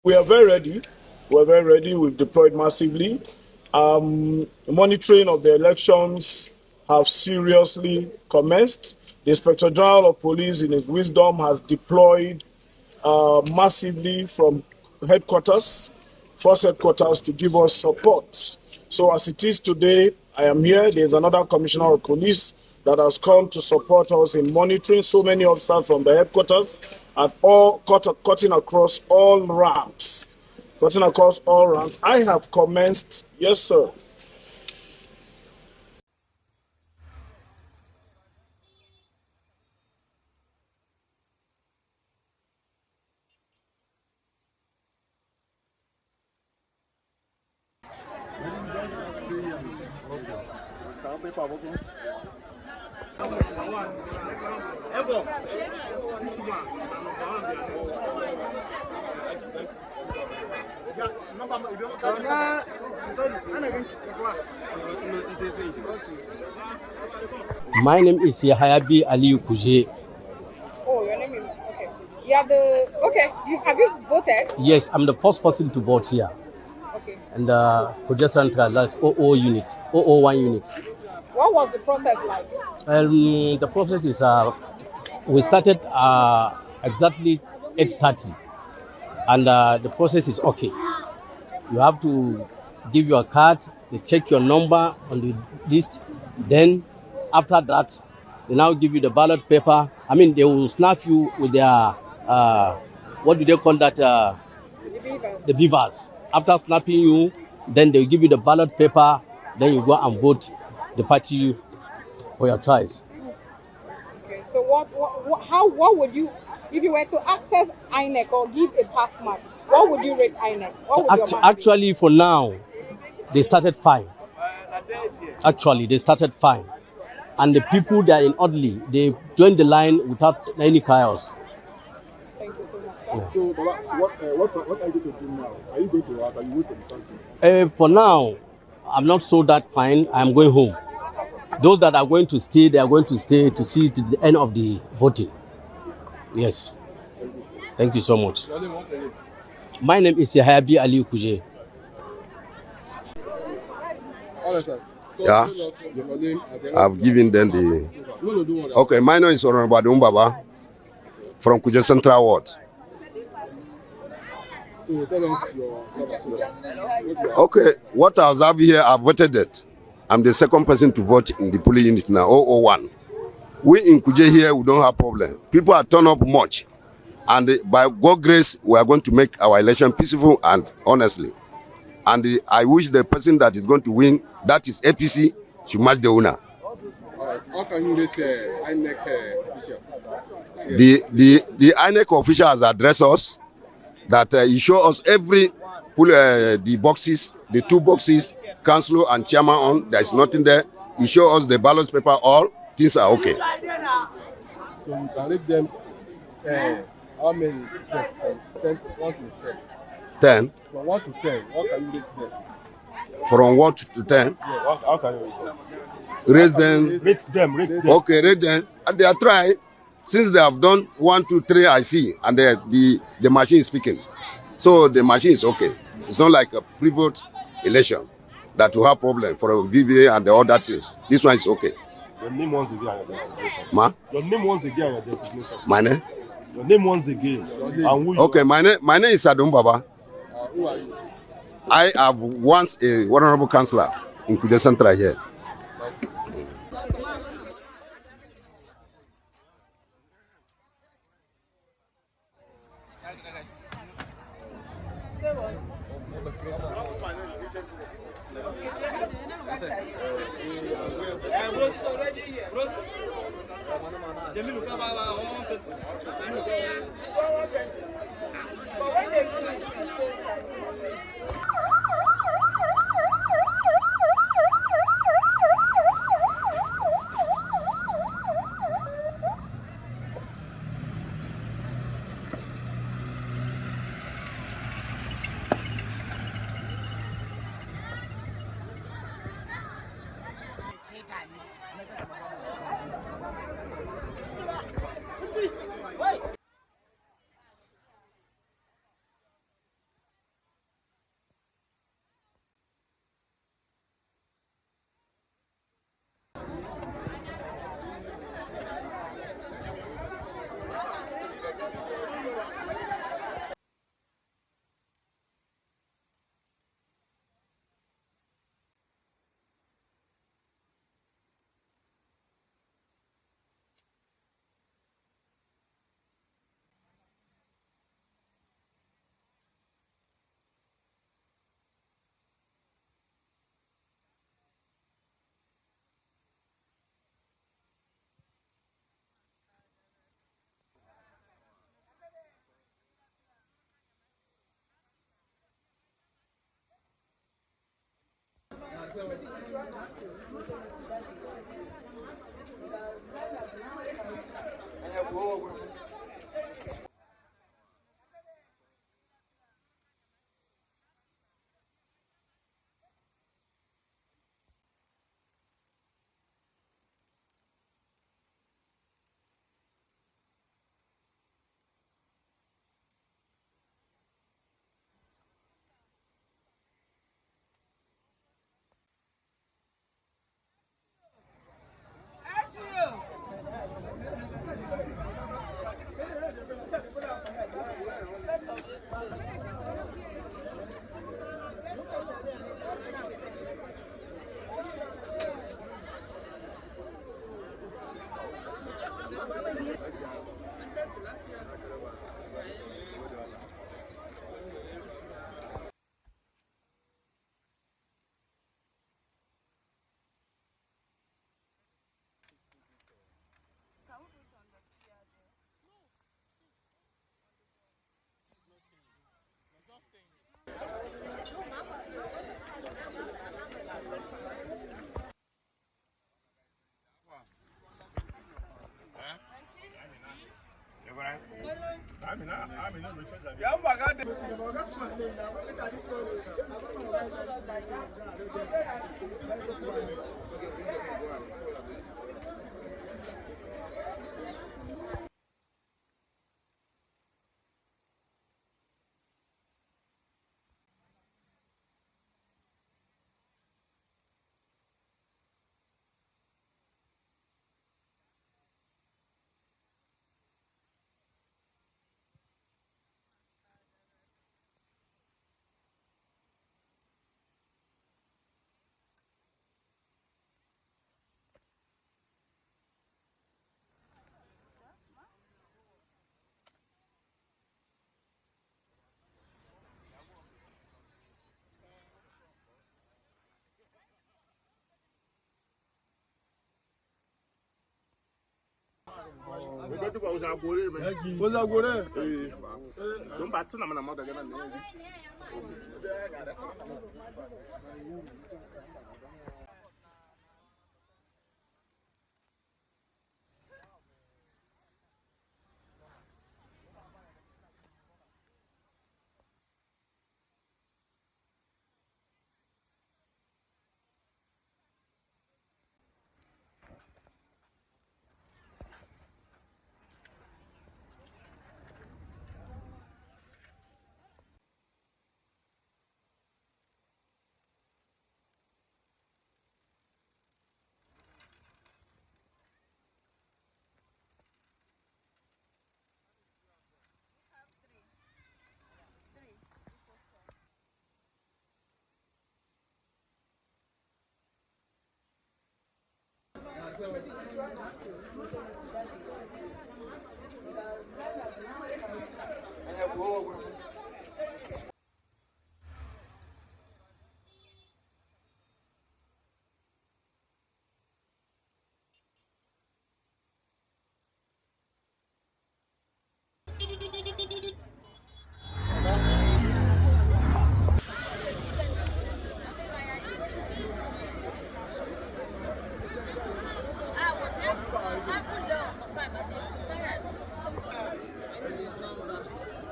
We are very ready. We're very ready. We've deployed massively. Monitoring of the elections have seriously commenced. The Inspector General of Police, in his wisdom, has deployed massively from headquarters, force headquarters, to give us support. So as it is today, I am here. There's another commissioner of police that has come to support us in monitoring. So many officers from the headquarters at all cutting across all ranks. Cutting across all ranks. I have commenced, yes, sir. My name is Yahayabi Ali Kuje. Oh, your name is okay. You have the have you voted? Yes, I'm the first person to vote here. Okay. And Kuje Central, that's 001 unit. What was the process like? The process is we started exactly 8:30, and the process is okay. You have to give your card, they check your number on the list, then after that, they now give you the ballot paper. I mean, they will snap you with their, what do they call that? The beavers. The beavers. After snapping you, then they'll give you the ballot paper, then you go and vote the party for your choice. Okay, so what would you, if you were to access INEC or give a pass mark, what would you rate INEC? What would your mark be? Actually, for now, they started fine. And the people that are in Audley, they joined the line without any chaos. Thank you so much. Yeah. So, Baba, what are you going to do now? Are you going to are you wait for the country? For now, I'm not so that fine. I'm going home. Those that are going to stay, they are going to stay to see to the end of the voting. Yes. Thank you so much. My name is Yahayabi Ali Kuje. Yeah, I've given them the. Okay, my name is Prof.Mgbeke Baba from Kuje Central Ward. So tell us your Okay, what I observe here, I've voted it. I'm the second person to vote in the polling unit now, 001. We in Kuje here, we don't have problem. People are turned up much. And by God's grace, we are going to make our election peaceful and honestly. And I wish the person that is going to win, that is APC, should match the winner. how can you rate INEC officials? The INEC official has addressed us, that he show us the boxes, the 2 boxes, councillor and chairman on, there is nothing there. He show us the ballot paper, all things are okay. So you can rate them how many percent from 1 to 10? 10. From 1 to 10, what can you rate them? From 1 to 10. Yeah. How can you rate them? Raise them. Rate them. Okay, rate them. And they are trying. Since they have done 1, 2, 3, I see, and the machine is speaking. So the machine is okay. It's not like a pre-vote election that will have problem for a VVA and the other things. This one is okay. Your name once again and your designation. Ma? Your name once again and your designation. My name? Your name once again. And who you Okay, are. my name is Adum Baba. Who are you? I have once a honorable councillor in Kuje Central here.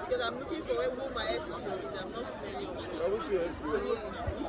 Because I'm looking for where my ex is. I'm not feeling. I wish you experience.